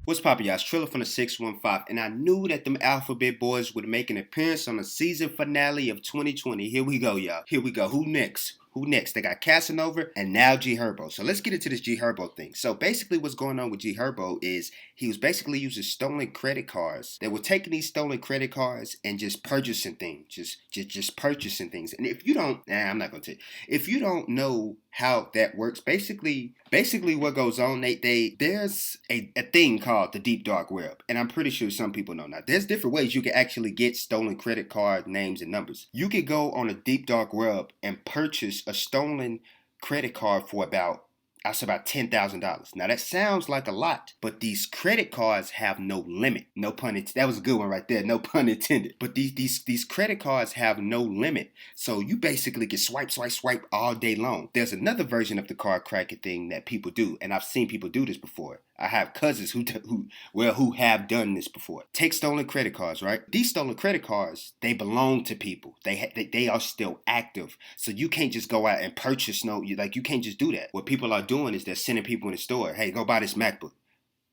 What's poppin', y'all? It's Triller from the 615, and I knew that them Alphabet Boys would make an appearance on the season finale of 2020. Here we go, y'all. Here we go. Who next? Who next? They got Casanova and now HERBO. So let's get into this HERBO thing. So basically what's going on with HERBO is he was basically using stolen credit cards. They were taking these stolen credit cards and just purchasing things. Just purchasing things. And if you don't, I'm not gonna tell you. If you don't know how that works, basically what goes on, there's a thing called the deep dark web. And I'm pretty sure some people know now. There's different ways you can actually get stolen credit card names and numbers. You could go on a deep dark web and purchase a stolen credit card for about $10,000. Now that sounds like a lot, but these credit cards have no limit. No pun intended. That was a good one right there. No pun intended. But these credit cards have no limit. So you basically can swipe all day long. There's another version of the card cracking thing that people do, and I've seen people do this before. I have cousins who have done this before. Take stolen credit cards, right? These stolen credit cards, they belong to people. They are still active. So you can't just go out and purchase you can't just do that. What people are doing is they're sending people in the store, hey, go buy this MacBook.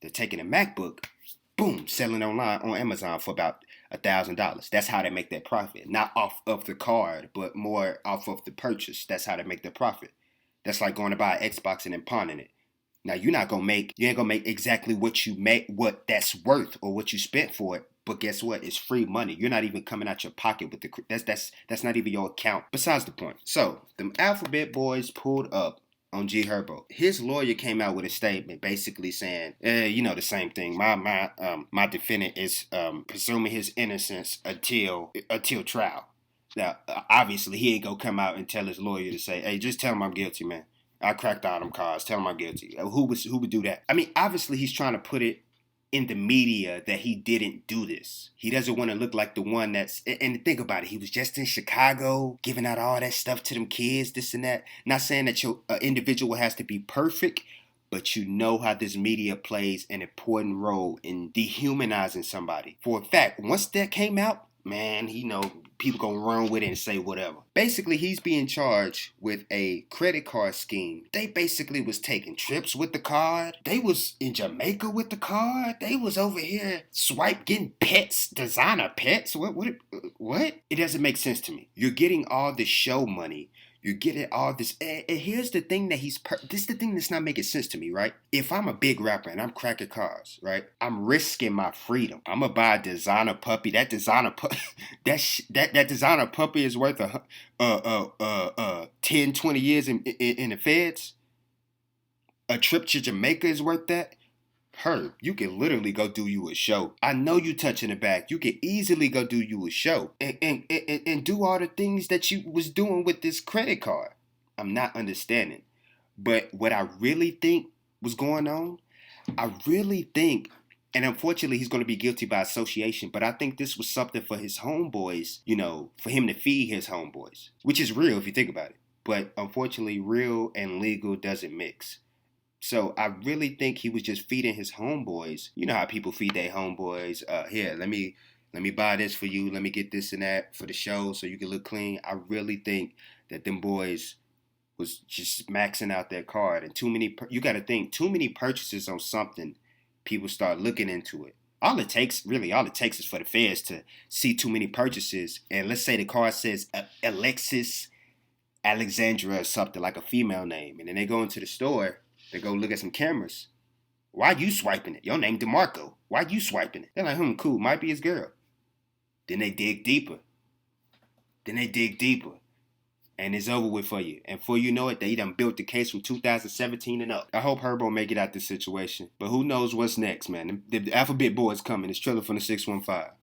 They're taking a MacBook, boom, selling online on Amazon for about $1,000. That's how they make their profit. Not off of the card, but more off of the purchase. That's how they make their profit. That's like going to buy an Xbox and then pawning it. Now you ain't gonna make exactly what that's worth or what you spent for it. But guess what? It's free money. You're not even coming out your pocket with that's not even your account. Besides the point. So the Alphabet Boys pulled up on HERBO. His lawyer came out with a statement basically saying, the same thing. My defendant is presuming his innocence until trial. Now, obviously, he ain't gonna come out and tell his lawyer to say, hey, just tell him I'm guilty, man. I cracked all them cards. Tell him I'm guilty. Who would do that? I mean, obviously he's trying to put it in the media that he didn't do this. He doesn't want to look like the one that's... And think about it. He was just in Chicago giving out all that stuff to them kids, this and that. Not saying that your individual has to be perfect, but you know how this media plays an important role in dehumanizing somebody. For a fact, once that came out, man, people gonna run with it and say whatever. Basically, he's being charged with a credit card scheme. They basically was taking trips with the card. They was in Jamaica with the card. They was over here getting pets, designer pets. What? It doesn't make sense to me. You're getting all this show money. You're getting all this, and here's the thing this is the thing that's not making sense to me, right? If I'm a big rapper and I'm cracking cars, right? I'm risking my freedom. I'm gonna buy a designer puppy. That designer that designer puppy is worth 10, 20 years in the feds. A trip to Jamaica is worth that. Herb, you can literally go do you a show. I know you touching the back. You can easily go do you a show and do all the things that you was doing with this credit card. I'm not understanding. But what I really think was going on, I really think, and unfortunately he's going to be guilty by association, but I think this was something for his homeboys, for him to feed his homeboys, which is real if you think about it. But unfortunately, real and legal doesn't mix. So I really think he was just feeding his homeboys. You know how people feed their homeboys. Here, let me buy this for you. Let me get this and that for the show so you can look clean. I really think that them boys was just maxing out their card. And you got to think, too many purchases on something, people start looking into it. All it takes is for the feds to see too many purchases. And let's say the card says Alexis Alexandra or something, like a female name. And then they go into the store. They go look at some cameras. Why you swiping it? Your name DeMarco. Why you swiping it? They're like, cool, might be his girl. Then they dig deeper. And it's over with for you. And before you know it, they done built the case from 2017 and up. I hope HERBO make it out this situation. But who knows what's next, man. The Alphabet Boys coming. It's Triller from the 615.